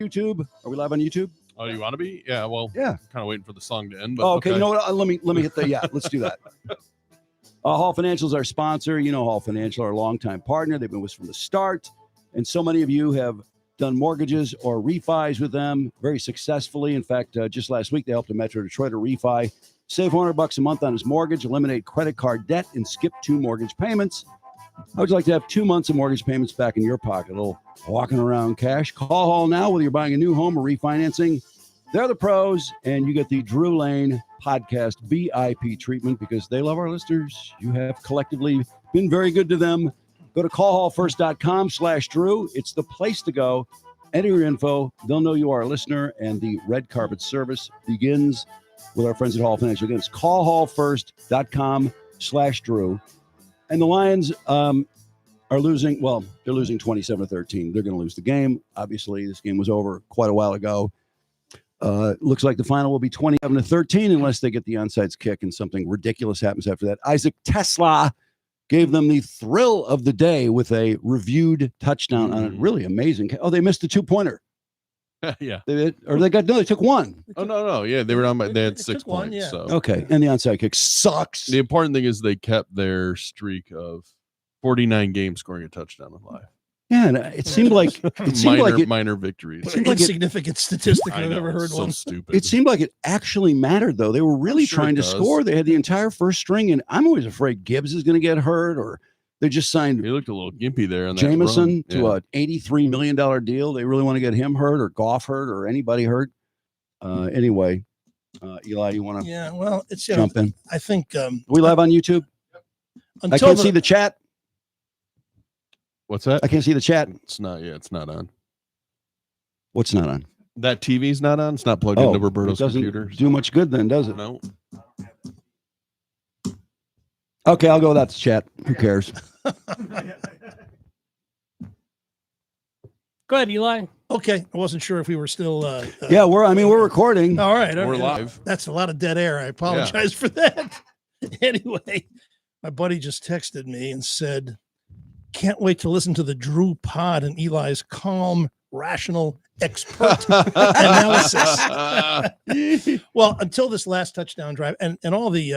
YouTube. Are we live on YouTube? Oh, you want to be? Yeah. Well, yeah. Kind of waiting for the song to end. But okay. You know what? Let me hit the. Yeah, let's do that. Hall Financial is our sponsor. You know, Hall Financial, our longtime partner. They've been with us from the start, and so many of you have done mortgages or refis with them very successfully. In fact, just last week they helped a Metro Detroit refi save $400 a month on his mortgage, eliminate credit card debt, and skip 2 mortgage payments. How would you like to have 2 months of mortgage payments back in your pocket? A little walking around cash. Call Hall now, whether you're buying a new home or refinancing. They're the pros, and you get the Drew Lane podcast VIP treatment because they love our listeners. You have collectively been very good to them. Go to callhallfirst.com/Drew. It's the place to go. Enter your info. They'll know you are a listener, and the red carpet service begins with our friends at Hall Financial. Again, it's callhallfirst.com/Drew. And the Lions are losing. Well, they're losing 27-13. They're going to lose the game. Obviously, this game was over quite a while ago. Looks like the final will be 27-13 unless they get the onside kick and something ridiculous happens after that. Isaac Tesla gave them the thrill of the day with a reviewed touchdown on a really amazing. Oh, they missed the 2-pointer. Yeah. They took one. No. Yeah, they were on. They had 6 points. Yeah. So okay, and the onside kick sucks. The important thing is they kept their streak of 49 games scoring a touchdown alive. Yeah, and it seemed like minor victories. What an insignificant statistic I've ever heard so one. Stupid. It seemed like it actually mattered, though. They were really trying to score. They had the entire first string, and I'm always afraid Gibbs is going to get hurt, or they just signed. He looked a little gimpy there. On that Jameson run. to a $83 million deal. They really want to get him hurt, or Goff hurt, or anybody hurt. Anyway, Eli, you want to? Yeah, well, it's jump in. I think we live on YouTube. I can't see the chat. What's that? I can't see the chat. It's not. Yeah, it's not on. What's not on? That TV's not on. It's not plugged into Roberto's computer. Do much good then, does it? No. Okay, I'll go without the chat. Who cares? Go ahead, Eli. Okay, I wasn't sure if we were still. Yeah, we're recording. All right, we're live. That's a lot of dead air. I apologize for that. Anyway, my buddy just texted me and said, "Can't wait to listen to the Drew pod and Eli's calm, rational, expert analysis." Well, until this last touchdown drive, and all the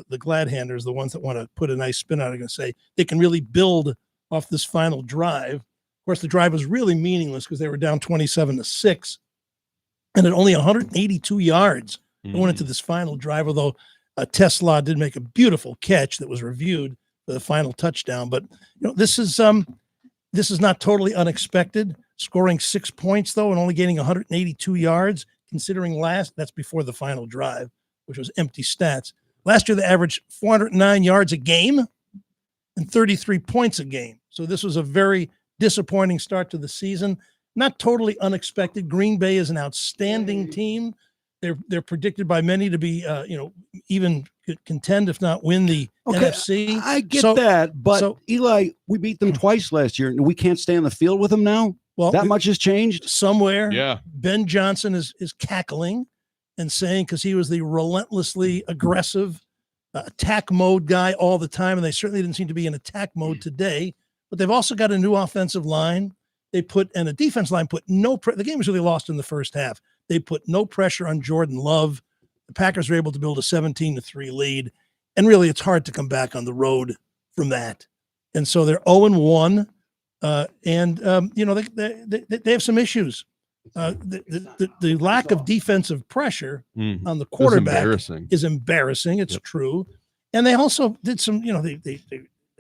the glad handers, the ones that want to put a nice spin on it, are going to say they can really build off this final drive. Of course, the drive was really meaningless because they were down 27-6, and at only 182 yards going into this final drive. Although Tesla did make a beautiful catch that was reviewed for the final touchdown, but this is not totally unexpected. Scoring 6 points though, and only getting 182 yards. Considering that's before the final drive, which was empty stats. Last year they averaged 409 yards a game and 33 points a game. So this was a very disappointing start to the season. Not totally unexpected. Green Bay is an outstanding team. They're predicted by many to be even contend, if not win the NFC. I get that, but Eli, we beat them twice last year, and we can't stay on the field with them now. Well, that much has changed somewhere. Yeah, Ben Johnson is cackling and saying, because he was the relentlessly aggressive attack mode guy all the time, and they certainly didn't seem to be in attack mode today. But they've also got a new offensive line. A defense line put no the game was really lost in the first half. They put no pressure on Jordan Love. The Packers were able to build a 17-3 lead, and really it's hard to come back on the road from that. And so they're 0-1, they have some issues. The lack of defensive pressure on the quarterback is embarrassing. It's true. And they also did some, they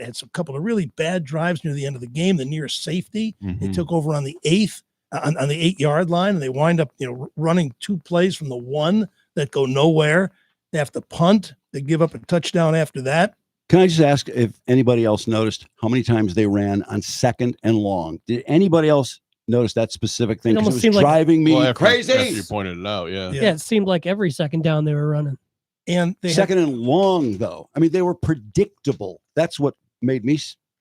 had some couple of really bad drives near the end of the game. The near safety, they took over on the 8-yard line, and they wind up, running 2 plays from the 1 that go nowhere. They have to punt. They give up a touchdown after that. Can I just ask if anybody else noticed how many times they ran on 2nd and long? Did anybody else notice that specific thing? Because it was driving me crazy. After you pointed it out, yeah, it seemed like every second down they were running. And they 2nd and long, though. I mean, they were predictable. That's what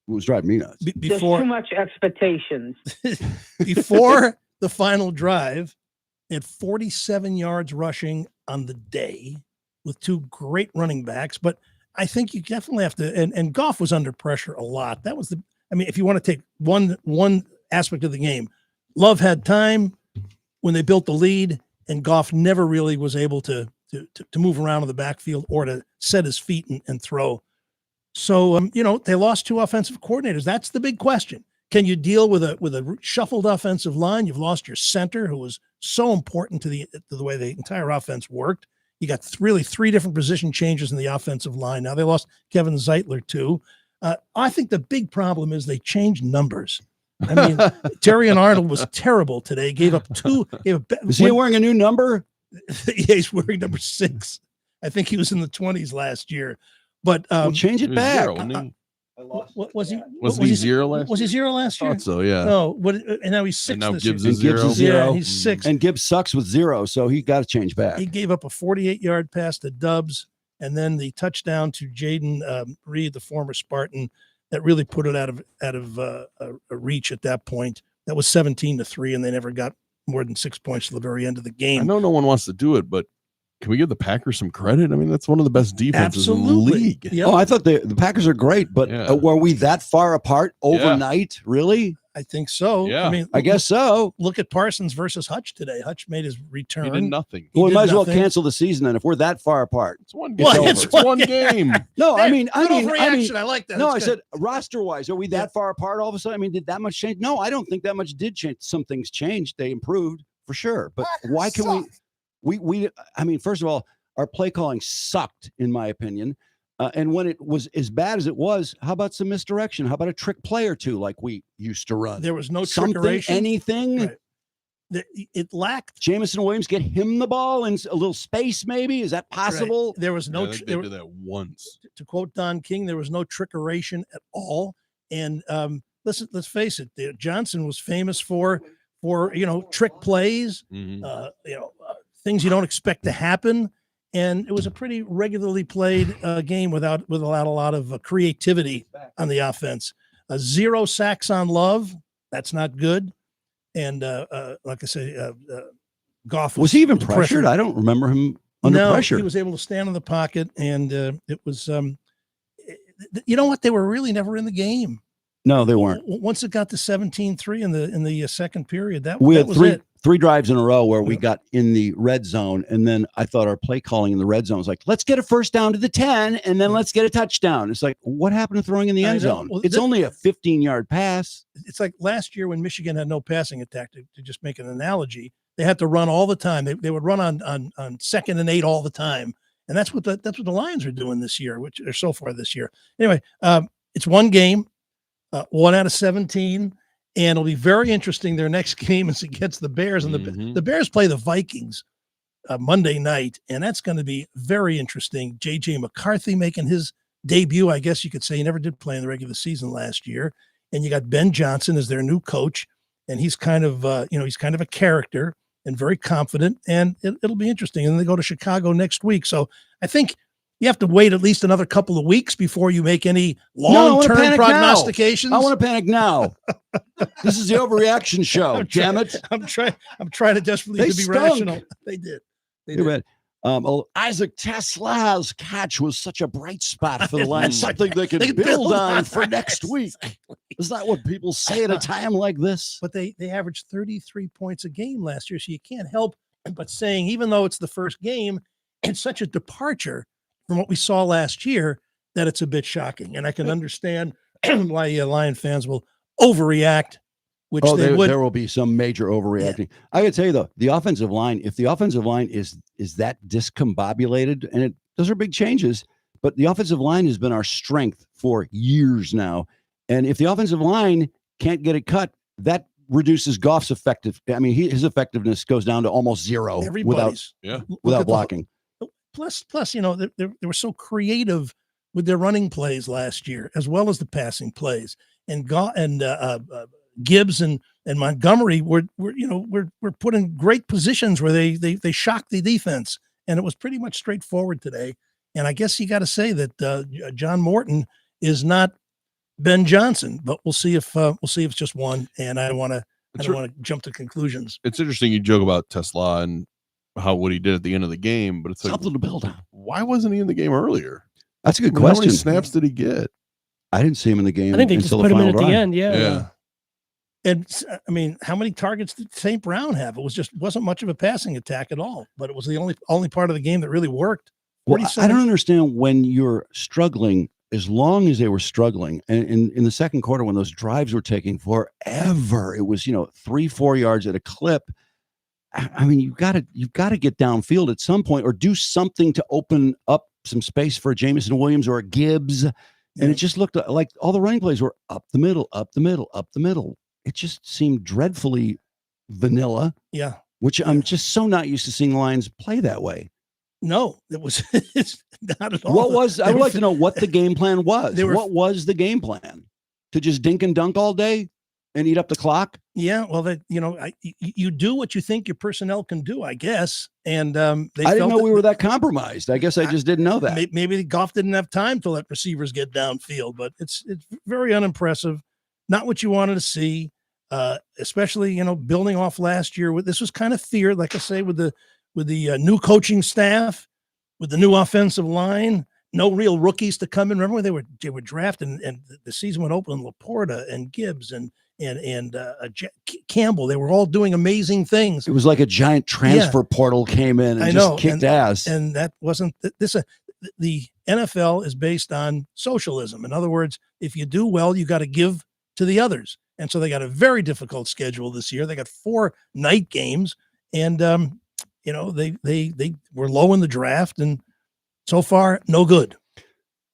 was driving me nuts. There's too much expectations. Before the final drive, they had 47 yards rushing on the day with 2 great running backs. But I think you definitely have to, and Goff was under pressure a lot. That was if you want to take one aspect of the game, Love had time. when they built the lead, and Goff never really was able to move around in the backfield or to set his feet and throw. So, they lost 2 offensive coordinators. That's the big question. Can you deal with a shuffled offensive line? You've lost your center, who was so important to the way the entire offense worked. You got really 3 different position changes in the offensive line. Now they lost Kevin Zeitler too. I think the big problem is they changed numbers. I mean, Terry and Arnold was terrible today. Gave up 2. Is he wearing a new number? Yeah, he's wearing number 6. I think he was in the 20s last year. But We'll change it He was back. 0, wasn't he? what was he? Was he 0 last Was he 0 last year? Thought so, yeah. No. What? And now he's 6 And now this Gibbs year. is And Gibbs 0. is 0. Yeah, he's 6. And Gibbs sucks with 0, so he got to change back. He gave up a 48-yard pass to Dubs, and then the touchdown to Jaden Reed, the former Spartan, that really put it out of a reach at that point. That was 17-3, and they never got more than 6 points to the very end of the game. I know no one wants to do it, but can we give the Packers some credit? I mean, that's one of the best defenses in the league. Yep. Oh, I thought the Packers are great, but Yeah. were we that far apart overnight? Really? I think so. Yeah. I mean, I guess so. look at Parsons versus Hutch today. Hutch made his return. He did nothing. He Well, we did might as well nothing. cancel the season then if we're that far apart. It's one game. Well, It's it's one one game. No, I mean, Good overreaction. I like that. no, I That's good. said roster-wise, are we that far apart all of a sudden? I mean, did that much change? No, I don't think that much did change. Some things changed. They improved for sure. But why can we, I mean, first of all, our play calling sucked, in my opinion. And when it was as bad as it was, how about some misdirection? How about a trick play or 2 like we used to run? There was no Something, trickeration. anything. Right. It lacked. Jamison Williams get him the ball in a little space, maybe? Is that possible? Right. There was no. I think they did that once. To quote Don King, there was no trickeration at all. And let's face it, Johnson was famous for trick plays, Mhm. things you don't expect to happen. And it was a pretty regularly played game without a lot of creativity on the offense. 0 sacks on Love. That's not good. And like I say, Goff Was he even pressured? I don't remember him under pressure. He was able to stand in the pocket, and it was. You know what? They were really never in the game. No, they weren't. Once it got to 17-3 in the second period, that We had was three it. three drives in a row where we got in the red zone, and then I thought our play calling in the red zone was like, let's get a first down to the 10, and then let's get a touchdown. It's like, what happened to throwing in the end zone? Well, it's only a 15-yard pass. It's like last year when Michigan had no passing attack. To just make an analogy, they had to run all the time. They would run on 2nd and 8 all the time, and that's what the Lions are doing this year, which are so far this year. Anyway, it's one game, 1 out of 17. And it'll be very interesting. Their next game is against the Bears, and the Bears play the Vikings Monday night, and that's going to be very interesting. J.J. McCarthy making his debut, I guess you could say. He never did play in the regular season last year. And you got Ben Johnson as their new coach, and he's kind of a character and very confident, and it'll be interesting. And then they go to Chicago next week. So I think you have to wait at least another couple of weeks before you make any long-term prognostications. I want to panic now. This is the Overreaction Show. Damn it! I'm trying to desperately to be stunk. rational. They did. Isaac Tesla's catch was such a bright spot for the Lions. Something they can build on for next week. Is that what people say at a time like this? But they averaged 33 points a game last year, so you can't help but saying, even though it's the first game, it's such a departure from what we saw last year that it's a bit shocking. And I can understand why Lion fans will overreact, which they would. There will be some major overreacting. Yeah. I got to tell you though, the offensive line, if the offensive line is that discombobulated, and those are big changes, but the offensive line has been our strength for years now. And if the offensive line can't get it cut, that reduces Goff's his effectiveness goes down to almost zero without blocking. Plus, they were so creative with their running plays last year, as well as the passing plays. And Gibbs and Montgomery were put in great positions where they shocked the defense, and it was pretty much straightforward today. And I guess you got to say that John Morton is not Ben Johnson, but we'll see if it's just one. And I don't want to jump to conclusions. It's interesting you joke about Tesla and what he did at the end of the game, but it's like, something to build on. Why wasn't he in the game earlier? That's a good question. How many snaps did he get? I didn't see him in the game. I think they just put him in at the end. Yeah. And I mean, how many targets did St. Brown have? It wasn't much of a passing attack at all, but it was the only part of the game that really worked. Well, I don't understand when you're struggling, as long as they were struggling. And in the second quarter, when those drives were taking forever, it was, 3-4 yards at a clip. I mean, you've got to get downfield at some point or do something to open up some space for a Jameson Williams or a Gibbs. And it just looked like all the running plays were up the middle, up the middle, up the middle. It just seemed dreadfully vanilla. Yeah. Which I'm just so not used to seeing the Lions play that way. No, it's not at all. I would like to know what the game plan was. What was the game plan? To just dink and dunk all day and eat up the clock? Yeah, well, you do what you think your personnel can do, I guess. And I didn't know we were that compromised. I guess I just didn't know that. Maybe Goff didn't have time to let receivers get downfield, but it's very unimpressive. Not what you wanted to see, especially building off last year. This was kind of feared, like I say, with the new coaching staff, with the new offensive line. No real rookies to come in. Remember when they were drafted and the season went open, Laporta and Gibbs and Campbell. They were all doing amazing things. It was like a giant transfer portal came in and just kicked ass. And that wasn't this. The NFL is based on socialism. In other words, if you do well, you got to give to the others. And so they got a very difficult schedule this year. They got 4 night games, and they were low in the draft, and so far no good.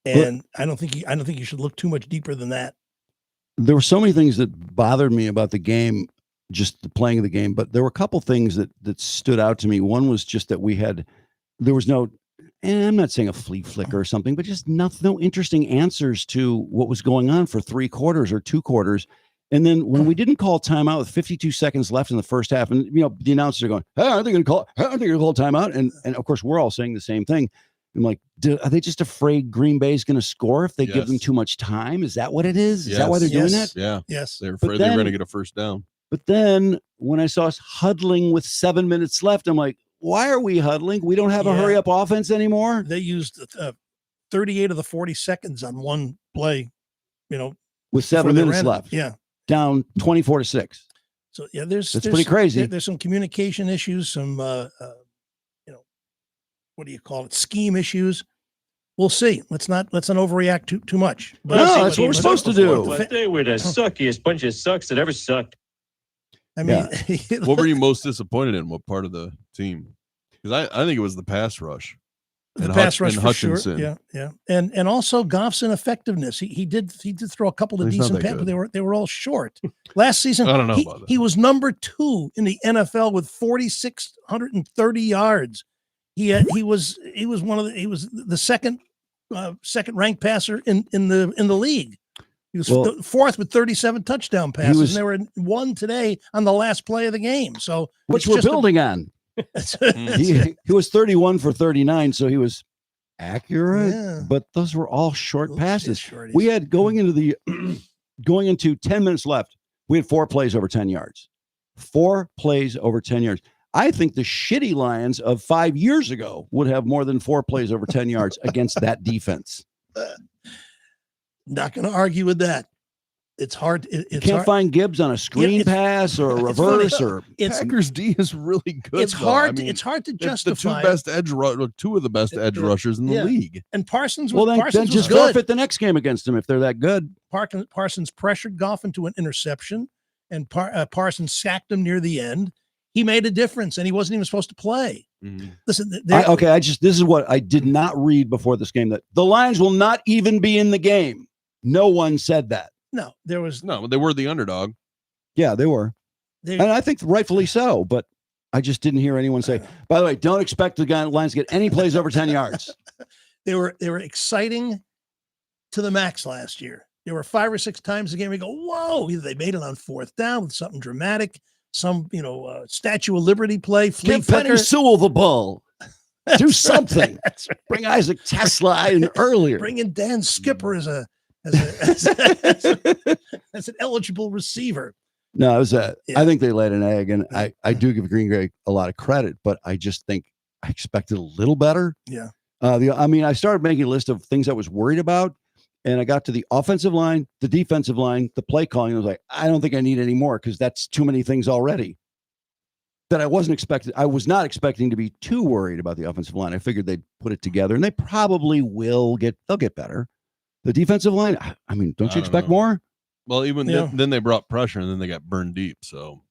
And I don't think you should look too much deeper than that. There were so many things that bothered me about the game, just the playing of the game, but there were a couple things that stood out to me. One was just that there was no, and I'm not saying a flea flicker or something, but just no interesting answers to what was going on for 3 quarters or 2 quarters. And then when we didn't call timeout with 52 seconds left in the first half, and the announcers are going, "Hey, aren't they going to call timeout?" And of course, we're all saying the same thing. I'm like, are they just afraid Green Bay is going to score if they give them too much time? Is that what it is? Is that why they're doing that? Yeah. Yes. They're afraid they're going to get a first down. But then when I saw us huddling with 7 minutes left, I'm like, why are we huddling? We don't have a hurry up offense anymore. They used 38 of the 40 seconds on one play, with 7 minutes left. Yeah. Down 24-6. So yeah, there's pretty crazy. There's some communication issues, some what do you call it? Scheme issues. We'll see. Let's not overreact too much. But no, that's what we're supposed to do. But they were the suckiest bunch of sucks that ever sucked. I mean, what were you most disappointed in? What part of the team? Because I think it was the pass rush. The pass rush for Hutchinson. Sure. Yeah. And also Goff's ineffectiveness. He did throw a couple of decent passes, but they were all short. Last season, I don't know about that. He was number 2 in the NFL with 4,630 yards. He was the second ranked passer in the league. He was 4th with 37 touchdown passes, and they were 1 today on the last play of the game. So which we're building on. He was 31 for 39, so he was accurate, but those were all short passes. We had going into 10 minutes left, we had 4 plays over 10 yards. 4 plays over 10 yards. I think the shitty Lions of 5 years ago would have more than 4 plays over 10 yards against that defense. Not going to argue with that. It's hard. You can't find Gibbs on a screen pass or a reverse Packers D is really good. It's hard. It's hard to justify. The 2 of the best edge rushers in the league. And Parsons. Then just forfeit the next game against them if they're that good. Parsons pressured Goff into an interception, and Parsons sacked him near the end. He made a difference, and he wasn't even supposed to play. Mm-hmm. Listen, this is what I did not read before this game, that the Lions will not even be in the game. No one said that. No, there was no. They were the underdog. Yeah, they were, and I think rightfully so. But I just didn't hear anyone say. By the way, don't expect the Lions to get any plays over 10 yards. They were exciting to the max last year. There were 5 or 6 times a game we go, whoa! Either they made it on 4th down with something dramatic, some Statue of Liberty play. Give Penny Sewell the ball. Do something. That's right. Bring Isaac Tesla in earlier. Bring in Dan Skipper as an eligible receiver. No, it was I think they laid an egg, and I do give Green Bay a lot of credit, but I just think I expected a little better. Yeah. I started making a list of things I was worried about, And I got to the offensive line, the defensive line, the play calling. I was like, I don't think I need any more because that's too many things already. That I wasn't expecting. I was not expecting to be too worried about the offensive line. I figured they'd put it together, and they probably will get. They'll get better. The defensive line. I mean, don't you expect more? Well, even Yeah. then they brought pressure, and then they got burned deep. So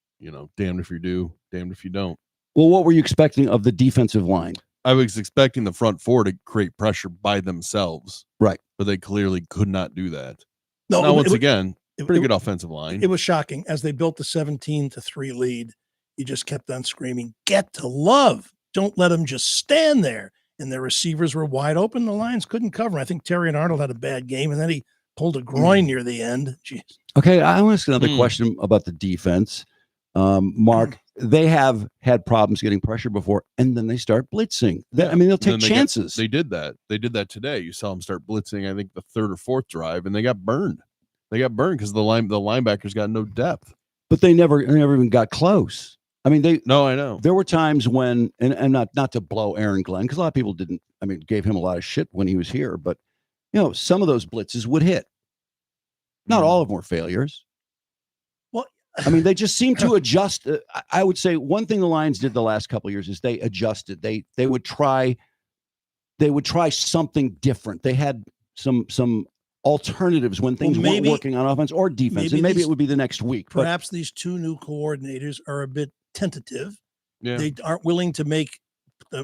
damned if you do, damned if you don't. Well, what were you expecting of the defensive line? I was expecting the front four to create pressure by themselves, Right? But they clearly could not do that. No, now, it- once it- again, it- pretty it- good offensive line. It was shocking as they built the 17-3 lead. You just kept on screaming, "Get to Love! Don't let them just stand there." And their receivers were wide open. The Lions couldn't cover. I think Terry and Arnold had a bad game, and then he pulled a groin near the end. Jeez. Okay, I want to ask another question about the defense. Mark, they have had problems getting pressure before, and then they start blitzing. I mean, they'll take chances. They did that. They did that today. You saw them start blitzing, I think, the third or fourth drive, and they got burned. They got burned because the linebackers got no depth. But they never even got close. I mean, No, I know. there were times when, and not to blow Aaron Glenn, because a lot of people didn't, gave him a lot of shit when he was here, but, some of those blitzes would hit. Not all of them were failures. Well, I mean, they just seem to adjust. I would say one thing the Lions did the last couple of years is they adjusted. They would try something different. They had some alternatives when things weren't working on offense or defense, and maybe it would be the next week. Perhaps these two new coordinators are a bit tentative. Yeah. They aren't willing to make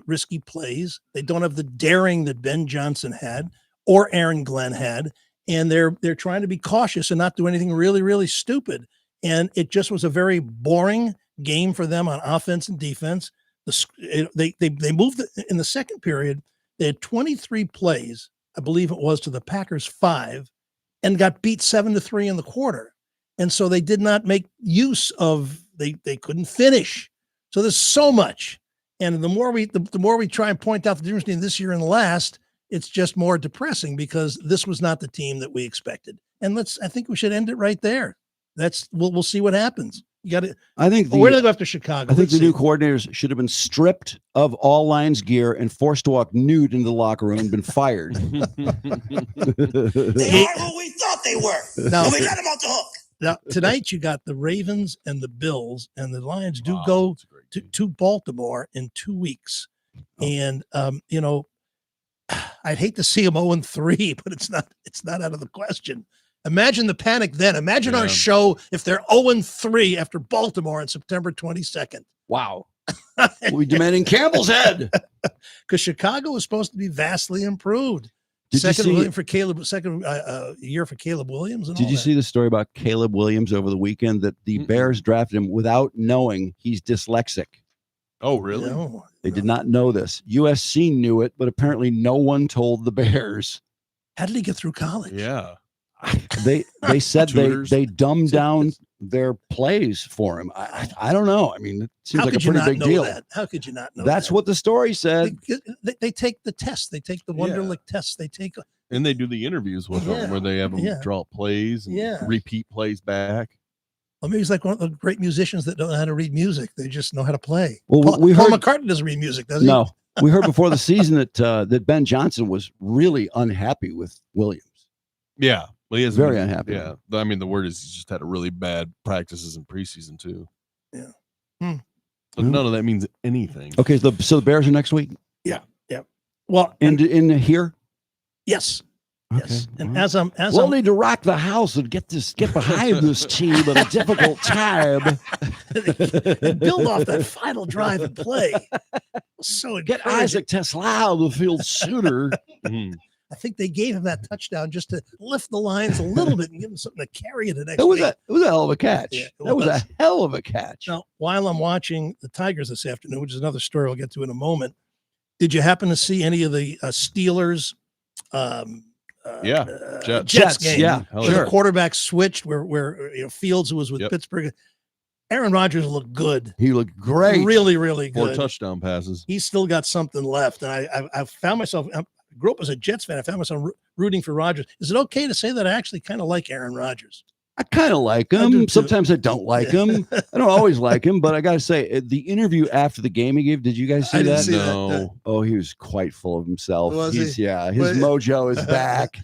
risky plays. They don't have the daring that Ben Johnson had or Aaron Glenn had, and they're trying to be cautious and not do anything really, really stupid. And it just was a very boring game for them on offense and defense. They moved in the second period. They had 23 plays, I believe it was, to the Packers 5, and got beat 7-3 in the quarter. And so they did not make use of. They couldn't finish. So there's so much. And the more we try and point out the difference between this year and last, it's just more depressing because this was not the team that we expected. And I think we should end it right there. We'll see what happens. You got to. I think where do they go after Chicago? I think the new coordinators should have been stripped of all Lions gear and forced to walk nude into the locker room and been fired. They are who we thought they were. Now, And we let them off the hook. Now, tonight you got the Ravens and the Bills, and the Lions do go to Baltimore in 2 weeks. And I'd hate to see them 0-3, but it's not out of the question. Imagine the panic then. Imagine our show if they're 0-3 after Baltimore on September 22nd. Wow. We're demanding Campbell's head. Because Chicago was supposed to be vastly improved. Did you see- Second year for Caleb Williams. Did you see the story about Caleb Williams over the weekend that the Bears drafted him without knowing he's dyslexic? Oh, really? No. They did not know this. USC knew it, but apparently no one told the Bears. How did he get through college? Yeah. They said Tutors. they dumbed down their plays for him. I don't know. I mean, it seems like a pretty big deal. That? How could you not know That's that? what the story said. They take the test. They take the Wonderlic test. They take. And they do the interviews with them where they have them draw plays and repeat plays back. Well, maybe he's like one of the great musicians that don't know how to read music. They just know how to play. Well, Paul McCartney doesn't read music, does he? No. We heard before the season that Ben Johnson was really unhappy with Williams. Yeah. Well, he is very unhappy. Yeah. I mean, the word is he's just had a really bad practices in preseason, too. Yeah. But none of that means anything. Okay, so the Bears are next week? Yeah. Well, in here? Yes. Okay. Yes. And right. We'll need to rock the house and get behind this team at a difficult time. and build off that final drive and play. So get Isaac Tesla on the field sooner. I think they gave him that touchdown just to lift the Lions a little bit and give him something to carry it the next week. It was a hell of a catch. Yeah, that was a hell of a catch. Now, while I'm watching the Tigers this afternoon, which is another story I'll get to in a moment, did you happen to see any of the Steelers? Jets game. Yeah, sure. The quarterback switched where Fields, who was with Pittsburgh. Aaron Rodgers looked good. He looked great. Really, really good. 4 touchdown passes. He's still got something left. And I found myself, I grew up as a Jets fan. I found myself rooting for Rodgers. Is it okay to say that I actually kind of like Aaron Rodgers? I kind of like him. Sometimes I don't like him. I don't always like him, but I got to say, the interview after the game he gave, did you guys see that? See no. that. Oh, he was quite full of himself. Was he? Yeah, his mojo is back.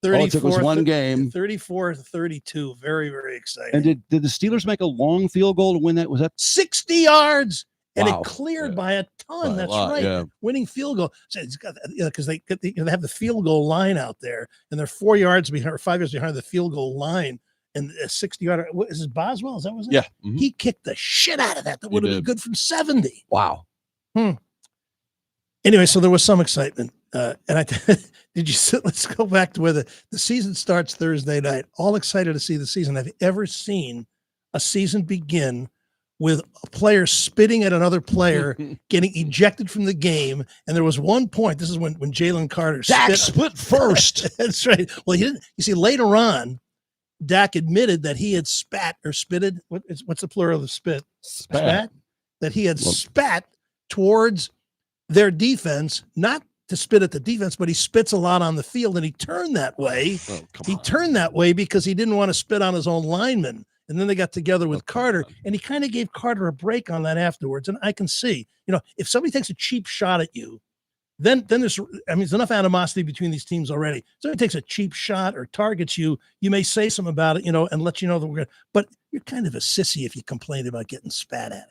All it took was 34 one game. 34-32. Very, very exciting. And did the Steelers make a long field goal to win that? Was that 60 yards, and Wow. it cleared Yeah. by a By ton. a That's lot, right. yeah. Winning field goal. So it's got, because they have the field goal line out there, and they're 4 yards behind or 5 yards behind the field goal line. And a 60-yarder, what is it, Boswell? Is that what it was? Yeah. Mhm. He kicked the shit out of that. That would have been did. good from 70. wow? Anyway, so there was some excitement. And I did you sit? Let's go back to where the season starts Thursday night. All excited to see the season. I've ever seen a season begin with a player spitting at another player, getting ejected from the game. And there was one point. This is when Jalen Carter Dak split first. That's right. Well, he didn't. You see, later on, Dak admitted that he had spat or spitted. What's the plural of spit? Spat. That he had spat towards their defense, not to spit at the defense, but he spits a lot on the field, and he turned that way. Oh, come He on. turned that way because he didn't want to spit on his own lineman. And then they got together with Carter, and he kind of gave Carter a break on that afterwards. And I can see, if somebody takes a cheap shot at you, then there's enough animosity between these teams already. If somebody takes a cheap shot or targets you, you may say something about it, and let you know that we're going to, but you're kind of a sissy if you complain about getting spat at.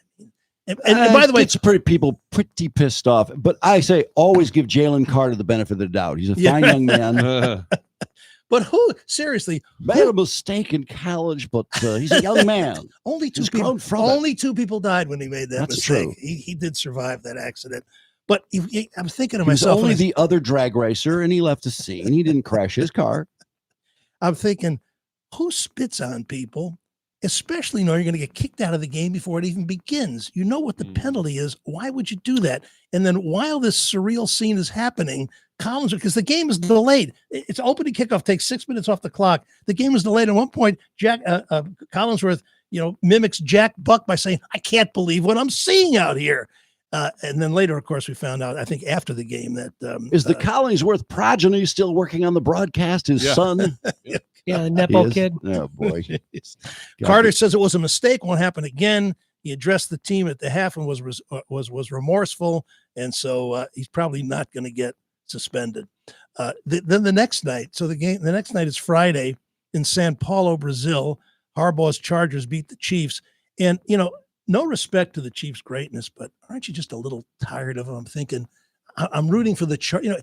And by the way, it's pretty pissed off. But I say always give Jalen Carter the benefit of the doubt. He's a fine young man. but who seriously Made a mistake in college, but he's a young man. only two He's people grown from it. only two people died when he made that That's mistake. true. He did survive that accident. But I'm thinking to He was myself, only the other drag racer, and he left the scene. He didn't crash his car. I'm thinking, who spits on people? Especially knowing you're going to get kicked out of the game before it even begins. You know what the penalty is. Why would you do that? And then while this surreal scene is happening, Collins, because the game is delayed. It's opening kickoff takes 6 minutes off the clock. The game is delayed. At one point, Collinsworth, mimics Jack Buck by saying, "I can't believe what I'm seeing out here." And then later, of course, we found out, I think after the game, that Is the Collingsworth progeny still working on the broadcast? His son? Yeah, He Nepo is? kid. Oh, boy. Carter says it was a mistake, won't happen again. He addressed the team at the half and was remorseful, and so he's probably not going to get suspended. Then the next night, the next night is Friday in Sao Paulo, Brazil. Harbaugh's Chargers beat the Chiefs, and no respect to the Chiefs' greatness, but aren't you just a little tired of them? I'm thinking, I'm rooting for the Chargers.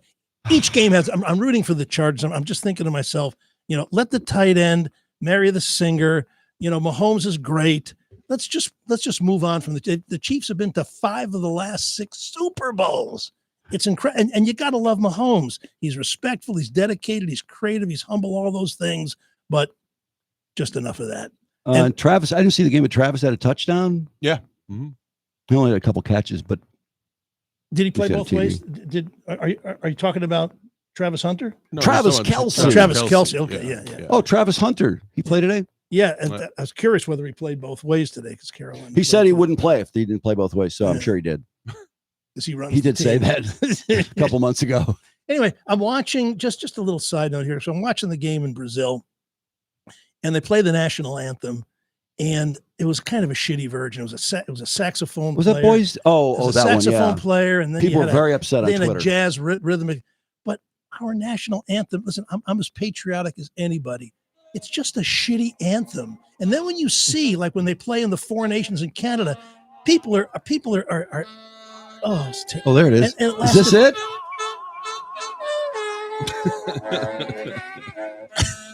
Each game has. I'm rooting for the Chargers. I'm just thinking to myself, let the tight end marry the singer. Mahomes is great. Let's just move on from the Chiefs have been to 5 of the last 6 Super Bowls. It's incredible. And you got to love Mahomes. He's respectful. He's dedicated. He's creative. He's humble, all those things, but just enough of that. And Travis, I didn't see the game, but Travis had a touchdown. Yeah. Mhm. He only had a couple catches, but Did he play He's on both ways? Are you talking about Travis Hunter? No, Travis he's talking about Kelce. Travis Kelce. Okay, yeah. oh, Travis Hunter, he played today. Yeah, and Right. I was curious whether he played both ways today because Carolina. He said he wouldn't play if he didn't play both ways, so I'm Yeah. sure he did. Because he runs. He the did say team. that a couple months ago. Anyway, I'm watching just a little side note here. So I'm watching the game in Brazil, and they play the national anthem, and it was kind of a shitty version. It was a saxophone. Was player. that boys? It Oh, was a that one. saxophone Yeah. player, and then People you were had very upset on then a Twitter. jazz rhythmic. But our national anthem, listen, I'm as patriotic as anybody. It's just a shitty anthem. And then when you see, like when they play in the Four Nations in Canada, people are oh, it's terrible. Oh, there it is. And it Is this it?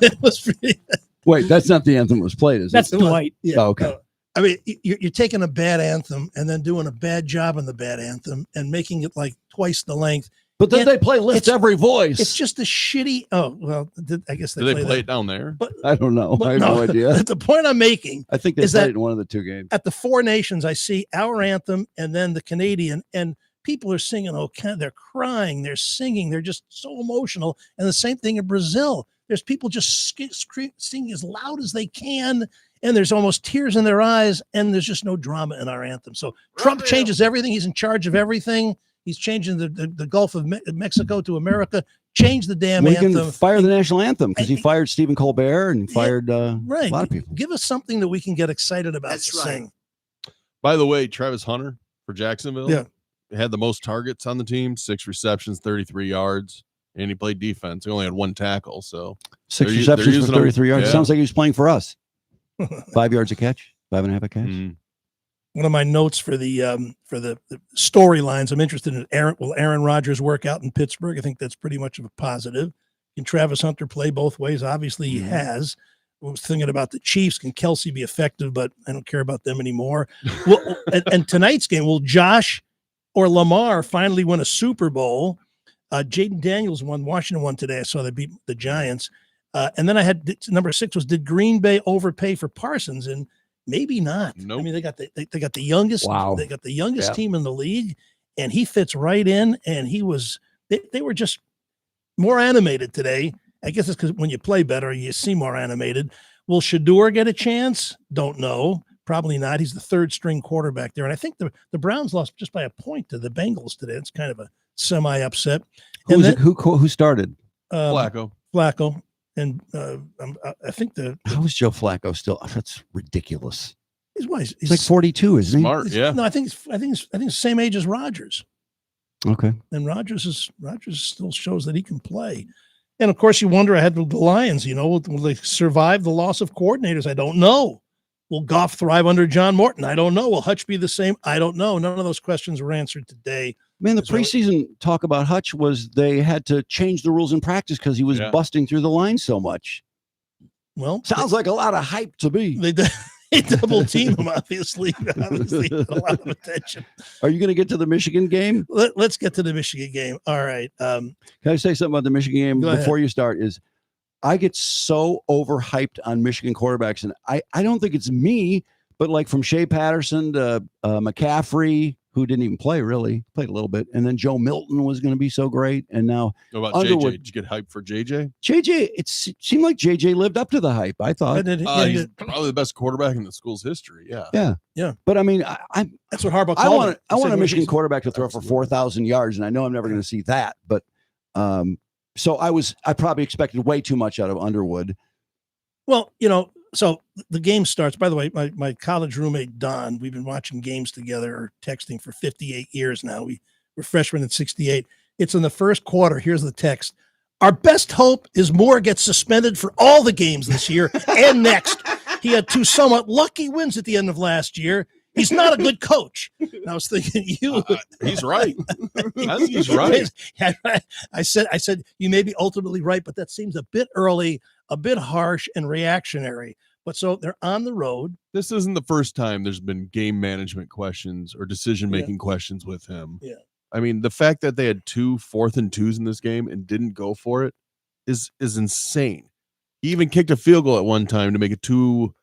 It was pretty. Wait, that's not the anthem that was played, is That's it? Dwight. Yeah. Oh, okay. I mean, you're taking a bad anthem and then doing a bad job on the bad anthem and making it like twice the length. But then And they play Lift it's- Every Voice. It's just a shitty. Oh well, I guess Do they play that. it down there? But I don't know. but I have no idea. The point I'm making I think they is played that- it in one of the 2 games. at the Four Nations, I see our anthem and then the Canadian, and people are singing. Oh, they're crying, they're singing, they're just so emotional. And the same thing in Brazil. There's people just singing as loud as they can, and there's almost tears in their eyes, and there's just no drama in our anthem. So Trump changes everything. He's in charge of everything. He's changing the Gulf of Mexico to America. Change the damn We anthem. can fire the national anthem because he And- fired Stephen Colbert and fired Right. a lot of people. Give us something that we can get excited about That's to right. sing. By the way, Travis Hunter for Jacksonville Yeah. had the most targets on the team, 6 receptions, 33 yards. and he played defense. He only had 1 tackle, so 6 they're receptions for using him. 33 yards. Yeah. Sounds like he was playing for us. 5 yards a catch, 5.5 a catch. Mhm. One of my notes for the storylines, I'm interested in will Aaron Rodgers work out in Pittsburgh? I think that's pretty much of a positive. Can Travis Hunter play both ways? Obviously, he has. I was thinking about the Chiefs. Can Kelsey be effective? But I don't care about them anymore. Well, and tonight's game, will Josh or Lamar finally win a Super Bowl? Jaden Daniels won. Washington won today. I saw they beat the Giants. And then I had number 6 was, did Green Bay overpay for Parsons? And maybe not. Nope. I mean, they got the youngest. Wow. They got the youngest Yeah. team in the league, and he fits right in. And they were just more animated today. I guess it's because when you play better, you seem more animated. Will Shador get a chance? Don't know. Probably not. He's the 3rd string quarterback there. And I think the Browns lost just by a point to the Bengals today. It's kind of a semi-upset. Who started? Flacco. And I think How is Joe Flacco still? That's ridiculous. he's wise. He's like 42, isn't he? Smart, yeah. No, I think he's the same age as Rodgers. Okay. And Rodgers still shows that he can play. And of course, you wonder, I had the Lions, will they survive the loss of coordinators? I don't know. Will Goff thrive under John Morton? I don't know. Will Hutch be the same? I don't know. None of those questions were answered today. Man, the preseason talk about Hutch was they had to change the rules in practice because he was busting through the line so much. Well, sounds like a lot of hype to me. They double team him, obviously. Obviously, a lot of attention. Are you going to get to the Michigan game? Let's get to the Michigan game. All right. Can I say something about the Michigan game before you start? I get so overhyped on Michigan quarterbacks, and I don't think it's me, but like from Shea Patterson to McCaffrey, who didn't even play really, played a little bit, and then Joe Milton was going to be so great, and now What about Underwood. JJ? Did you get hyped for JJ? JJ, it seemed like JJ lived up to the hype. I thought He's probably the best quarterback in the school's history. Yeah. But I mean, that's what Harbaugh called it. I want a Michigan quarterback to throw for 4,000 yards, and I know I'm never going to see that. But so I probably expected way too much out of Underwood. Well, so the game starts. By the way, my college roommate Don, we've been watching games together or texting for 58 years now. We were freshmen in 68. It's in the first quarter. Here's the text. Our best hope is Moore gets suspended for all the games this year and next. He had 2 somewhat lucky wins at the end of last year. He's not a good coach. And I was thinking, he's right. He's right. I said, you may be ultimately right, but that seems a bit early, a bit harsh and reactionary. But so they're on the road. This isn't the first time there's been game management questions or decision-making questions with him. Yeah. I mean, the fact that they had 2 4th and 2s in this game and didn't go for it is insane. He even kicked a field goal at one time to make a 2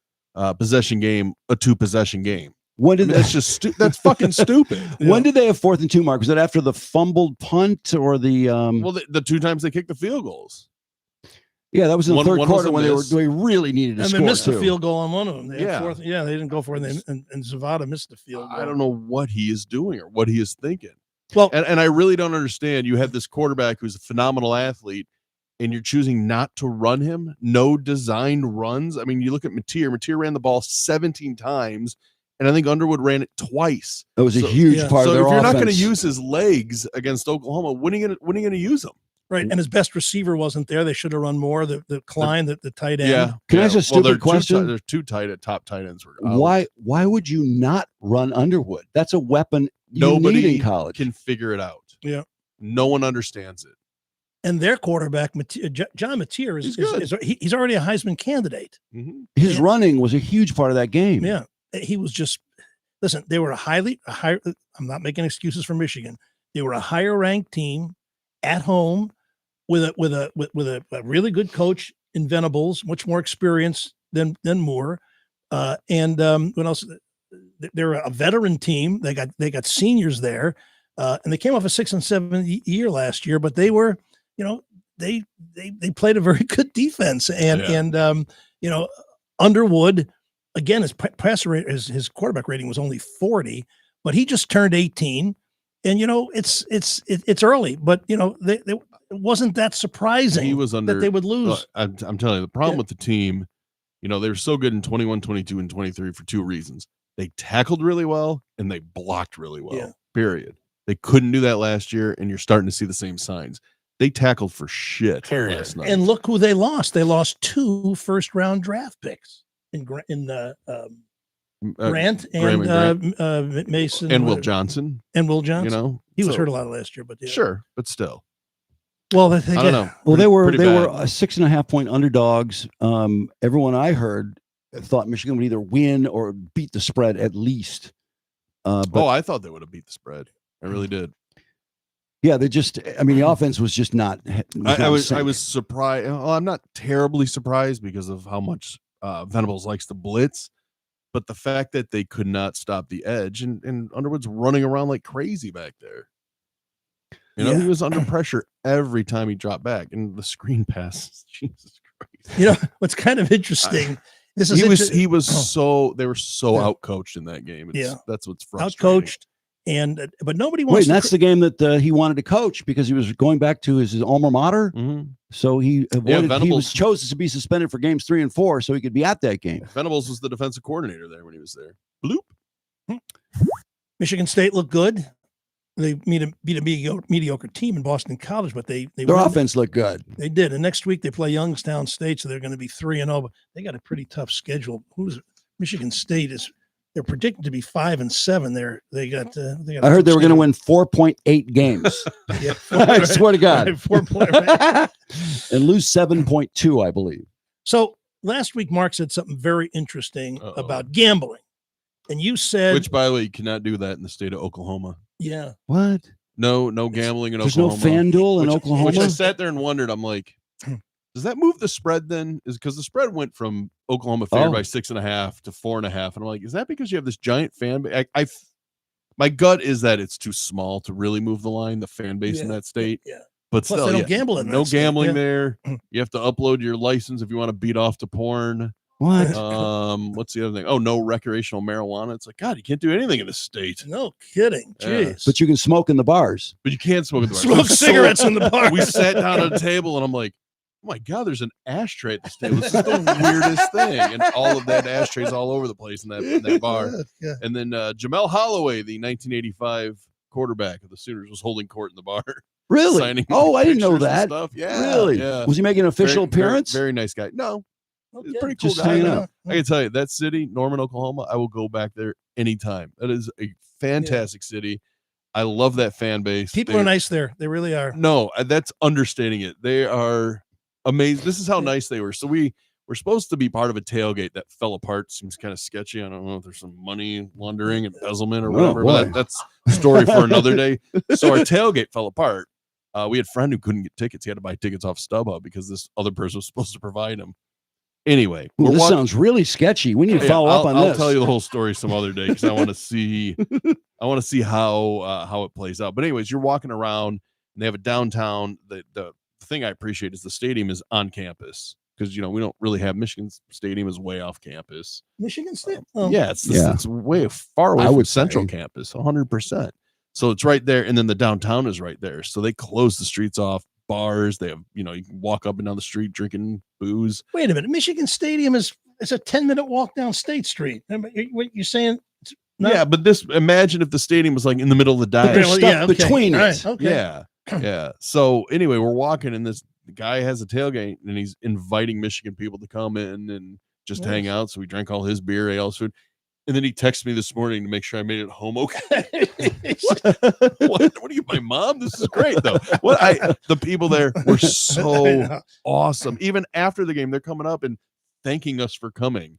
possession game a 2 possession game. When did that's just that's fucking stupid. When did they have 4th and 2, Mark? Was that after the fumbled punt or the well, the 2 times they kicked the field goals? Yeah, that was in the third quarter when they really needed to score. And they missed the field goal on one of them. They had 4th, they didn't go for it. And Zavada missed the field goal. I don't know what he is doing or what he is thinking. Well, and I really don't understand. You have this quarterback who's a phenomenal athlete, and you're choosing not to run him. No designed runs. I mean, you look at Mateer. Mateer ran the ball 17 times. And I think Underwood ran it twice. That was a huge part of their offense. So if you're not going to use his legs against Oklahoma, when are you going to use them? Right, and his best receiver wasn't there. They should have run more. The Klein, the tight end. Yeah. Can I ask a stupid question? There's 2 top tight ends. Why would you not run Underwood? That's a weapon nobody need in college. Can figure it out. Yeah. No one understands it. And their quarterback, John Mateer, he's already a Heisman candidate. Mm-hmm. His running was a huge part of that game. Yeah. He was just, listen, they were a high, I'm not making excuses for Michigan. They were a higher ranked team at home with a really good coach in Venables, much more experience than Moore. And what else? They're a veteran team. They got seniors there. And they came off a 6 and 7 year last year, but they were, they played a very good defense. And Underwood, again, his passer rate, his quarterback rating was only 40, but he just turned 18. And it's early, but it wasn't that surprising He was that they would lose. I'm telling you, the problem with the team, they were so good in 21, 22, and 23 for 2 reasons. They tackled really well and they blocked really well. Yeah. Period. They couldn't do that last year, and you're starting to see the same signs. They tackled for shit last night. And look who they lost. They lost 2 first-round draft picks in Grant and Mason and Will Johnson. And Will Johnson. You know, he was hurt a lot last year, but yeah. Sure, but still. Well, I don't know. Well, they were Pretty bad. 6.5 point underdogs. Everyone I heard thought Michigan would either win or beat the spread at least. But I thought they would have beat the spread. I really did. yeah, they just. I mean, the offense was just not. I was surprised. Well, I'm not terribly surprised because of how much Venables likes to blitz, but the fact that they could not stop the edge and Underwood's running around like crazy back there. You know, he was under pressure every time he dropped back, and the screen passes. Jesus Christ! You know what's kind of interesting. They were so outcoached in that game. That's what's frustrating. Outcoached, but nobody wants. Wait, and that's the game that he wanted to coach because he was going back to his alma mater. Mm-hmm. So he avoided. He was chosen to be suspended for games 3 and 4, so he could be at that game. Venables was the defensive coordinator there when he was there. Bloop. Michigan State looked good. They beat a mediocre team in Boston College, but their offense looked good. They did. And next week they play Youngstown State, so they're going to be 3-0. But they got a pretty tough schedule. Michigan State they're predicted to be 5-7. They got. I heard they were going to win 4.8 games. Yeah, I swear to God. 4 point, right? And lose 7.2, I believe. So last week, Mark said something very interesting about gambling, and you said, which, by the way, you cannot do that in the state of Oklahoma. Yeah. What? No gambling in Oklahoma. There's no FanDuel in Oklahoma. Which I sat there and wondered. I'm like, does that move the spread then? Is because the spread went from Oklahoma favored by 6.5 to 4.5, and I'm like, is that because you have this giant fan base? My gut is that it's too small to really move the line, the fan base in that state. Yeah. But Plus, still, they don't gamble in that no state. gambling there. You have to upload your license if you want to beat off to porn. What? What's the other thing? Oh, no recreational marijuana. It's like, God, you can't do anything in this state. No kidding. Jeez. But you can smoke in the bars. But you can't smoke in the bars. Smoke cigarettes in the bar. We sat down at a table and I'm like, oh my God, there's an ashtray at this table. This is the weirdest thing. And all of that ashtrays all over the place in that bar. Yeah. And then Jamel Holloway, the 1985 quarterback of the Sooners, was holding court in the bar. Really? I didn't know pictures and that. stuff. Yeah. Really? Yeah. Was he making an official appearance? Very nice guy. No. Okay. He's a pretty cool Just guy. hanging out. I can tell you, that city, Norman, Oklahoma, I will go back there anytime. That is a fantastic city. I love that fan base. People are nice there. They really are. No, that's understating it. They are amazing. This is how nice they were. So we were supposed to be part of a tailgate that fell apart. Seems kind of sketchy. I don't know if there's some money laundering, embezzlement, or whatever. But that's a story for another day. So our tailgate fell apart. We had a friend who couldn't get tickets. He had to buy tickets off StubHub because this other person was supposed to provide them. Anyway, this sounds really sketchy. We need to follow up on this. I'll tell you the whole story some other day because I want to see. I want to see how it plays out. But anyways, you're walking around and they have a downtown. The thing I appreciate is the stadium is on campus because we don't really have Michigan Stadium is way off campus. Michigan State. Yeah, it's way far away from Central Campus, 100%. So it's right there, and then the downtown is right there. So they close the streets off. Bars, they have, you can walk up and down the street drinking booze. Wait a minute, Michigan Stadium is a 10-minute walk down State Street. What you're saying? Yeah, but imagine if the stadium was like in the middle of the dive. Between it. Right, okay. Yeah. So anyway, we're walking, and the guy has a tailgate, and he's inviting Michigan people to come in and just hang out. So we drank all his beer, ate all his food. And then he texted me this morning to make sure I made it home okay. What are you, my mom? This is great, though. The people there were so awesome. Even after the game, they're coming up and thanking us for coming.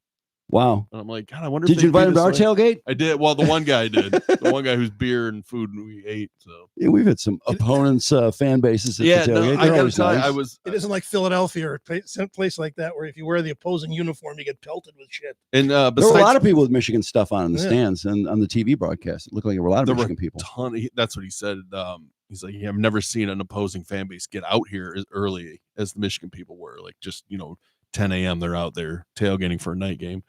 Wow. And I'm like, God, I wonder Did you invite him to our tailgate? I did. Well, the one guy did. The one guy whose beer and food we ate. So yeah, we've had some opponents, fan bases at the tailgate. I gotta tell you, it isn't like Philadelphia or a place like that where if you wear the opposing uniform, you get pelted with shit. And there were a lot of people with Michigan stuff on in the stands and on the TV broadcast. It looked like there were a lot of Michigan people. That's what he said. He's like, I've never seen an opposing fan base get out here as early as the Michigan people were. Like just 10 a.m. they're out there tailgating for a night game.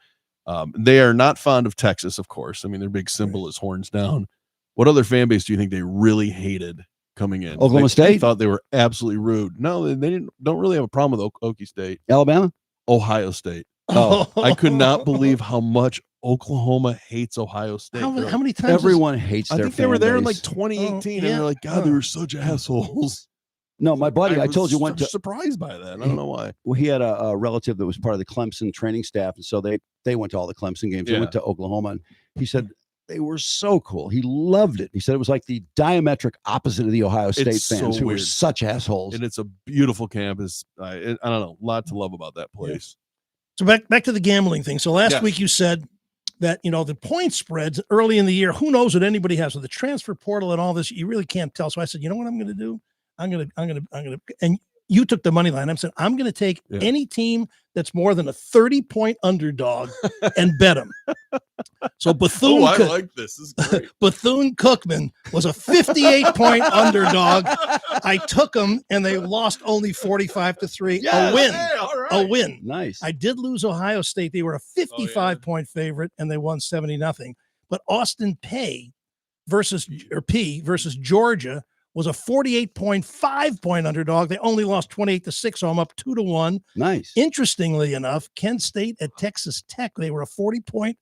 They are not fond of Texas, of course. I mean, their big symbol is horns down. What other fan base do you think they really hated coming in? Oklahoma State? They thought they were absolutely rude. No, they don't really have a problem with Okie State. Alabama? Ohio State. Oh, I could not believe how much Oklahoma hates Ohio State. How many times? Everyone hates their fan base. I think they were there in like 2018, and they're like, God, they were such assholes. No, my buddy, I told you, went to. Surprised by that. I don't know why. Well, he had a relative that was part of the Clemson training staff, and so they went to all the Clemson games. They went to Oklahoma, and he said they were so cool. He loved it. He said it was like the diametric opposite of the Ohio State fans who were such assholes. And it's a beautiful campus. I don't know, a lot to love about that place. So back to the gambling thing. So last week you said that, the point spreads early in the year, who knows what anybody has with the transfer portal and all this, you really can't tell. So I said, you know what I'm going to do? I'm going to, and you took the money line. I'm saying, I'm going to take any team that's more than a 30-point underdog and bet them. So Bethune, I like this. This is great. Bethune-Cookman was a 58-point underdog. I took them and they lost only 45-3. A win. Hey, all right. A win. Nice. I did lose Ohio State. They were a 55-point favorite and they won 70-0. But Austin Peay versus Georgia was a 48.5-point underdog. They only lost 28-6, so I'm up 2-1. Nice. Interestingly enough, Kent State at Texas Tech, they were a 48-point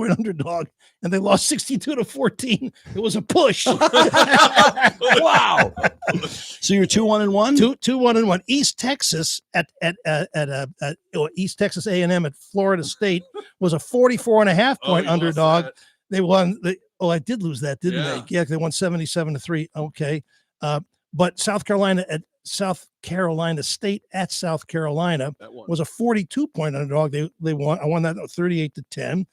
underdog, and they lost 62-14. It was a push. Wow. So you're 2-1-1? 2-1-1. East Texas at East Texas A&M at Florida State was a 44.5-point underdog. They won. I did lose that, didn't they? Yeah, they won 77-3. Okay. But South Carolina State at South Carolina was a 42-point underdog. They won. I won that 38-10.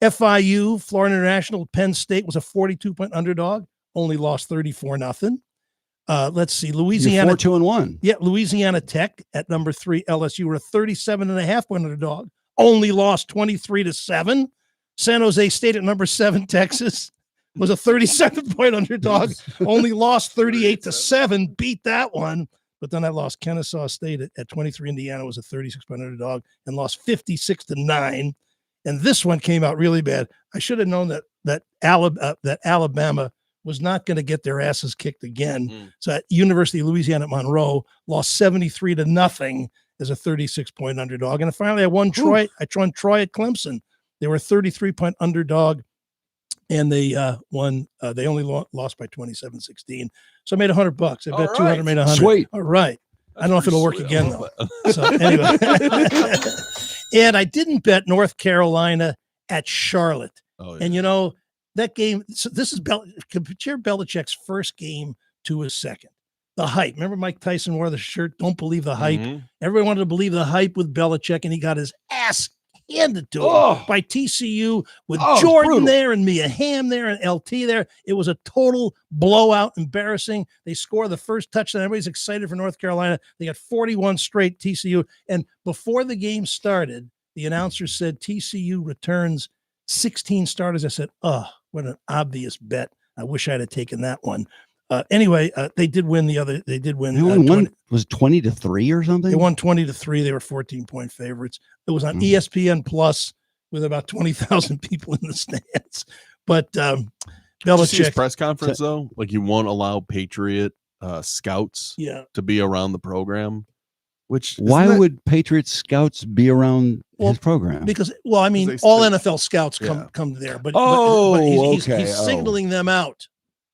FIU, Florida International, Penn State was a 42-point underdog. Only lost 34-0. Let's see. Louisiana. You're 4-2-1. Yeah. Louisiana Tech at number 3. LSU were a 37.5-point underdog. Only lost 23-7. San Jose State at number 7, Texas, was a 37-point underdog. Only lost 38-7. Beat that one. But then I lost Kennesaw State at 23. Indiana was a 36-point underdog and lost 56-9. And this one came out really bad. I should have known that Alabama was not going to get their asses kicked again. So at University of Louisiana at Monroe lost 73-0 as a 36-point underdog. And finally, I won Troy. I won Troy at Clemson. They were a 33-point underdog, and they won. They only lost by 27-16. So I made $100. I bet 200 made 100. Sweet. All right. I don't know if it'll work again though. So anyway, and I didn't bet North Carolina at Charlotte. And that game. So this is compare Belichick's first game to his second. The hype. Remember Mike Tyson wore the shirt, "Don't believe the hype." Everyone wanted to believe the hype with Belichick, and he got his ass handed to him by TCU with Jordan there and Mia Hamm there and LT there. It was a total blowout, embarrassing. They score the first touchdown. Everybody's excited for North Carolina. They got 41 straight TCU. And before the game started, the announcer said TCU returns 16 starters. I said, what an obvious bet. I wish I'd have taken that one. Anyway, they did win they did win. Was it 20-3 or something? They won 20-3. They were 14-point favorites. It was on ESPN Plus with about 20,000 people in the stands. But Belichick's press conference though, like you won't allow Patriot scouts to be around the program. Why would Patriot scouts be around his program? Because all NFL scouts come there, but he's signaling them out.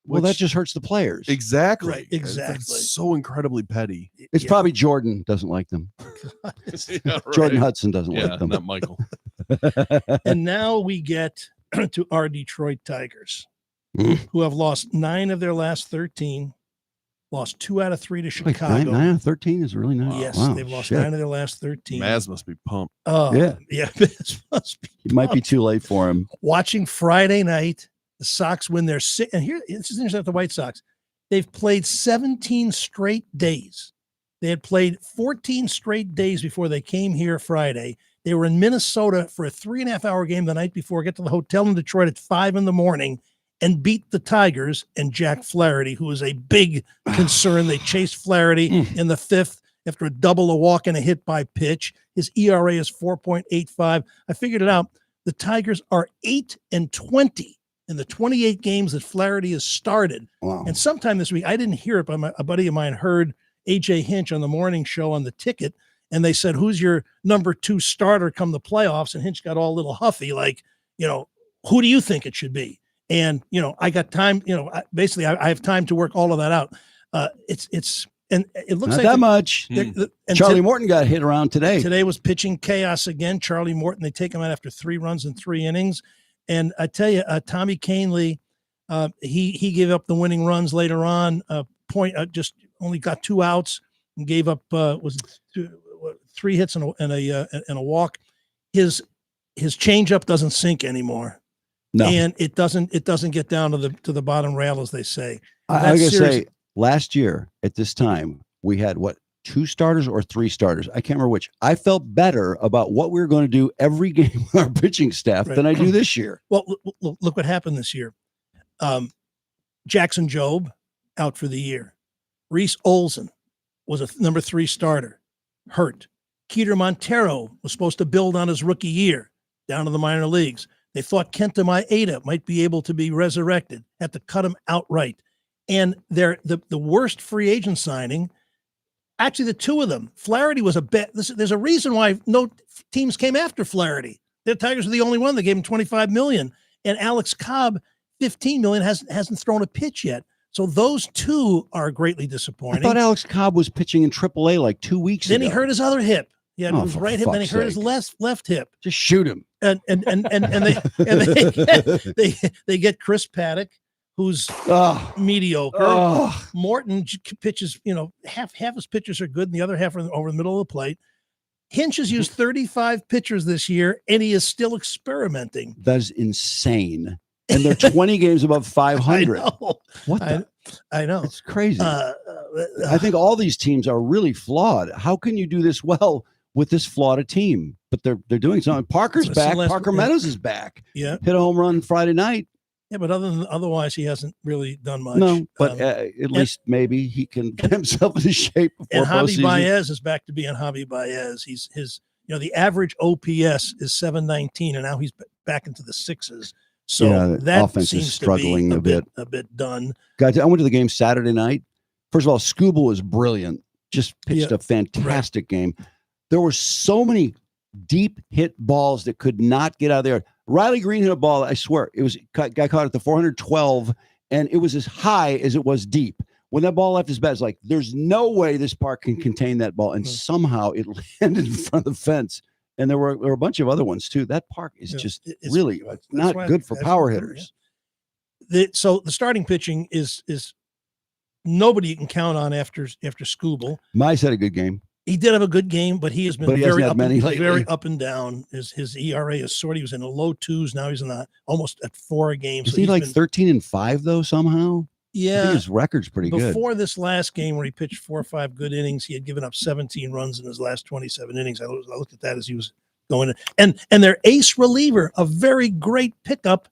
Well, that just hurts the players. Exactly. Right, exactly. It's so incredibly petty. It's probably Jordan doesn't like them. Jordan Hudson doesn't like them. Not Michael. And now we get to our Detroit Tigers, who have lost 9 of their last 13, lost 2 out of 3 to Chicago. 9 out of 13 is really nice. Yes, wow, they've lost 9 of their last 13. Maz must be pumped. Yeah, Maz must be It might be too late for him. Watching Friday night, the Sox win their and here this is interesting about the White Sox. They've played 17 straight days. They had played 14 straight days before they came here Friday. They were in Minnesota for a 3.5-hour game the night before, get to the hotel in Detroit at 5 a.m. and beat the Tigers and Jack Flaherty, who was a big concern. They chased Flaherty in the 5th after a double, a walk, and a hit by pitch. His ERA is 4.85. I figured it out. The Tigers are 8-20 in the 28 games that Flaherty has started. Wow. And sometime this week, I didn't hear it, but a buddy of mine heard AJ Hinch on the morning show on the ticket, and they said, who's your number 2 starter come the playoffs? And Hinch got all a little huffy, like, who do you think it should be? And, I got time, basically I have time to work all of that out. It's and it looks Not like that much. and Charlie Morton got hit around today. Today was pitching chaos again. Charlie Morton, they take him out after 3 runs in 3 innings. And I tell you, Tommy Canley, he gave up the winning runs later on. Just only got 2 outs and gave up 3 hits and a walk. His changeup doesn't sink anymore. No, And it doesn't get down to the bottom rail, as they say. I gotta say, last year at this time we had 2 starters or 3 starters. I can't remember which. I felt better about what we were going to do every game with our pitching staff than I do this year. Well, look what happened this year. Jackson Jobe out for the year. Reese Olson was a number 3 starter, hurt. Keter Montero was supposed to build on his rookie year, down to the minor leagues. They thought Kenta Maeda might be able to be resurrected, had to cut him outright. And they're the worst free agent signing. Actually, the 2 of them, Flaherty was a bet. There's a reason why no teams came after Flaherty. The Tigers were the only one that gave him $25 million, and Alex Cobb, $15 million, hasn't thrown a pitch yet. So those 2 are greatly disappointing. I thought Alex Cobb was pitching in AAA like 2 weeks ago. Then he hurt his other hip. He had his right hip, then he hurt his left hip. Just shoot him. And they get Chris Paddock, who's mediocre. Morton pitches, half his pitches are good, and the other half are over the middle of the plate. Hinch has used 35 pitchers this year, and he is still experimenting. That is insane. And they're 20 games above 500. I know. What the? I know. It's crazy. I think all these teams are really flawed. How can you do this well with this flawed a team? But they're doing something. Parker's back. Parker Meadows is back. Yeah. Hit a home run Friday night. Yeah, but otherwise, he hasn't really done much. No, but at least maybe he can get himself into shape before and Javi postseason. Baez is back to being Javi Baez. The average OPS is 719, and now he's back into the 6s. So that offense seems is struggling to be a bit done. Guys, I went to the game Saturday night. First of all, Scooble was brilliant. Just pitched a fantastic game. There were so many deep hit balls that could not get out of there. Riley Green hit a ball, I swear, it was guy caught at the 412, and it was as high as it was deep. When that ball left his bat, it's like, there's no way this park can contain that ball. And somehow it landed in front of the fence. And there were a bunch of other ones too. That park is it's not good for power hitters. So the starting pitching is nobody you can count on after Scooble. Mize had a good game. He did have a good game, but he has been very up and down. His ERA is sort. He was in the low 2s. Now he's in almost at 4 a game. Is he like 13-5 though somehow? Yeah, I think his record's pretty good. Before this last game where he pitched 4 or 5 good innings, he had given up 17 runs in his last 27 innings. I looked at that as he was going in. And their ace reliever, a very great pickup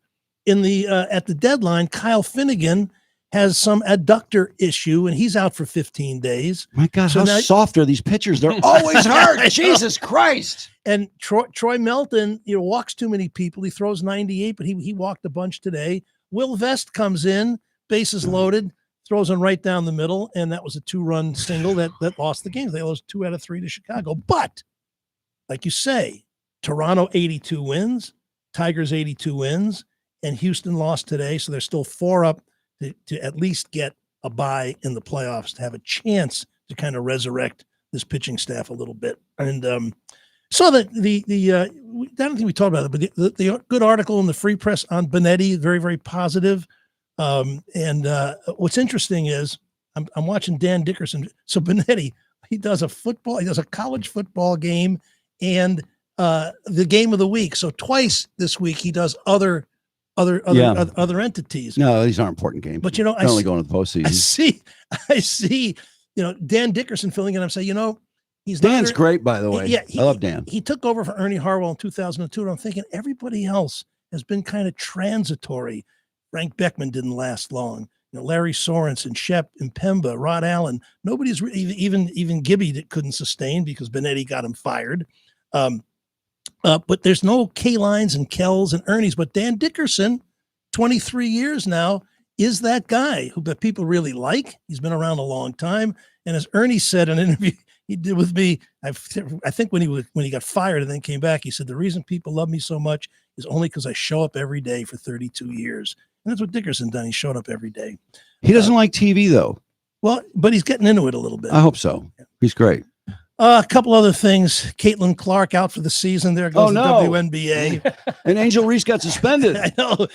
in the at the deadline, Kyle Finnegan, has some adductor issue, and he's out for 15 days. My God, how soft are these pitchers? They're always hurt. Jesus Christ. And Troy Melton, walks too many people. He throws 98, but he walked a bunch today. Will Vest comes in, bases loaded, throws him right down the middle, and that was a 2-run single that lost the game. They lost 2 out of 3 to Chicago. But, like you say, Toronto 82 wins, Tigers 82 wins, and Houston lost today, so they're still 4 up to at least get a bye in the playoffs, to have a chance to kind of resurrect this pitching staff a little bit. And so I don't think we talked about it, but the good article in the Free Press on Benetti, very, very positive. And what's interesting is I'm watching Dan Dickerson. So Benetti, he does a college football game and the game of the week. So twice this week he does other entities. No, these aren't important games. But I only going to the postseason. I see. Dan Dickerson filling in. I'm saying, Dan's great, by the way. Yeah, I love Dan. He took over for Ernie Harwell in 2002. And I'm thinking everybody else has been kind of transitory. Frank Beckman didn't last long. Larry Sorensen, Shep, Impemba, Rod Allen. Nobody's even Gibby that couldn't sustain because Benetti got him fired. But there's no K-Lines and Kells and Ernie's. But Dan Dickerson, 23 years now, is that guy that people really like. He's been around a long time. And as Ernie said in an interview he did with me, I think when he got fired and then came back, he said, the reason people love me so much is only because I show up every day for 32 years. And that's what Dickerson done. He showed up every day. He doesn't like TV, though. Well, but he's getting into it a little bit. I hope so. He's great. A couple other things. Caitlin Clark out for the season. There goes Oh, no. the WNBA. And Angel Reese got suspended. I know.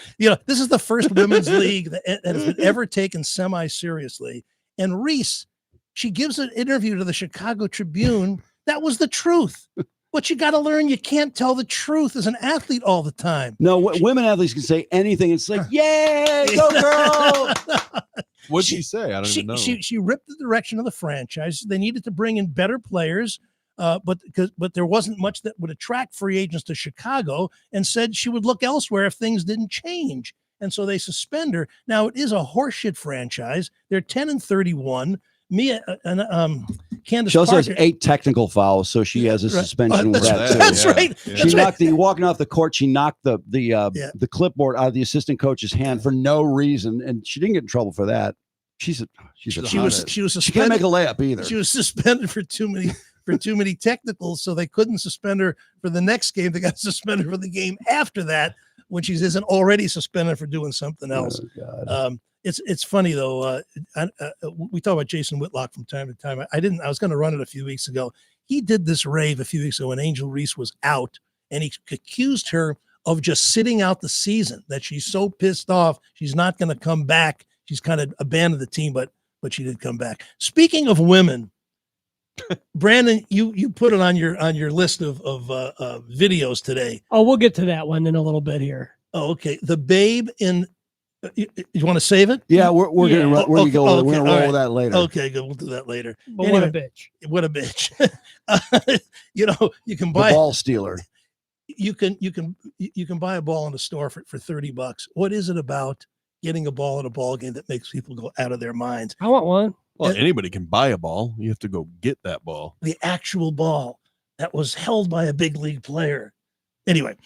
This is the first women's league that has been ever taken semi-seriously. And Reese, she gives an interview to the Chicago Tribune. That was the truth. But you got to learn you can't tell the truth as an athlete all the time. No, women athletes can say anything. It's like, yay, go girl. What'd she say? I don't even know. She ripped the direction of the franchise. They needed to bring in better players, but there wasn't much that would attract free agents to Chicago, and said she would look elsewhere if things didn't change. And so they suspend her. Now it is a horseshit franchise. They're 10-31. Mia and Candace She also Parker, has 8 technical fouls, so she has a suspension with that too. That's right. Yeah. She knocked walking off the court. She knocked the clipboard out of the assistant coach's hand for no reason, and she didn't get in trouble for that. She was suspended. She can't make a layup either. She was suspended for too many technicals, so they couldn't suspend her for the next game. They got suspended for the game after that when she isn't already suspended for doing something else. Oh, God. It's funny though. We talk about Jason Whitlock from time to time. I was going to run it a few weeks ago. He did this rave a few weeks ago when Angel Reese was out, and he accused her of just sitting out the season. That she's so pissed off, she's not going to come back. She's kind of abandoned the team, but she did come back. Speaking of women, Brandon, you put it on your list of videos today. Oh, we'll get to that one in a little bit here. Oh, okay. The babe in. You want to save it? Yeah, we're gonna roll with that later. Okay, good. We'll do that later. But what a bitch! What a bitch! You can buy the ball stealer. You can buy a ball in the store for $30. What is it about getting a ball in a ball game that makes people go out of their minds? I want one. Well, anybody can buy a ball. You have to go get that ball. The actual ball that was held by a big league player. Anyway,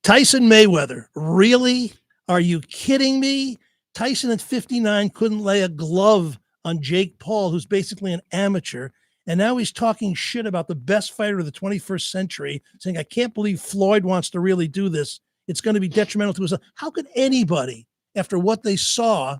Tyson Mayweather, really? Are you kidding me? Tyson at 59 couldn't lay a glove on Jake Paul, who's basically an amateur. And now he's talking shit about the best fighter of the 21st century, saying, I can't believe Floyd wants to really do this. It's going to be detrimental to his. How could anybody, after what they saw,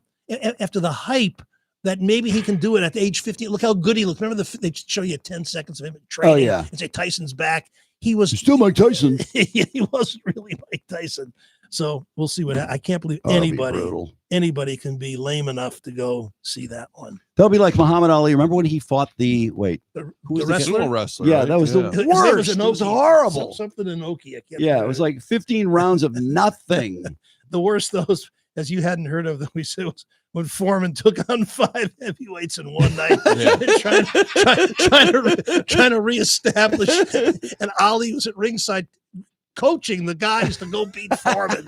after the hype, that maybe he can do it at age 50? Look how good he looked. Remember, they show you 10 seconds of him training. Oh, yeah. And say Tyson's back. He was still Mike Tyson. He wasn't really Mike Tyson. So we'll see what I can't believe anybody can be lame enough to go see that one. They'll be like Muhammad Ali. Remember when he fought the sumo wrestler? Yeah, right? that was the worst. It was horrible. Something Inoki. It was like 15 rounds of nothing. The worst, those, as you hadn't heard of, that we said was when Foreman took on 5 heavyweights in one night, trying to reestablish, and Ali was at ringside coaching the guys to go beat Foreman.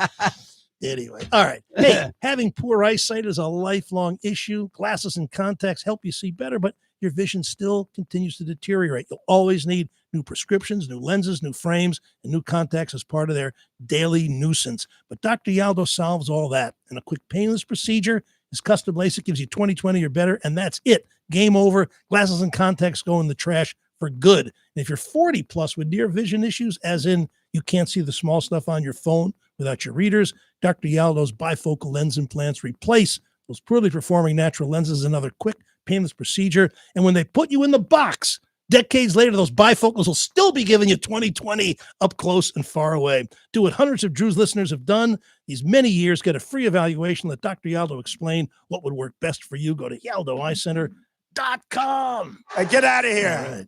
Anyway, all right. Hey, having poor eyesight is a lifelong issue. Glasses and contacts help you see better, but your vision still continues to deteriorate. You'll always need new prescriptions, new lenses, new frames, and new contacts as part of their daily nuisance. But Dr. Yaldo solves all that. And a quick painless procedure, his custom LASIK gives you 20/20 or better, and that's it. Game over. Glasses and contacts go in the trash for good. And if you're 40 plus with near vision issues, as in you can't see the small stuff on your phone without your readers, Dr. Yaldo's bifocal lens implants replace those poorly performing natural lenses. Another quick, painless procedure. And when they put you in the box, decades later, those bifocals will still be giving you 20/20 up close and far away. Do what hundreds of Drew's listeners have done these many years. Get a free evaluation. Let Dr. Yaldo explain what would work best for you. Go to YaldoEyeCenter.com. Hey, get out of here. All right.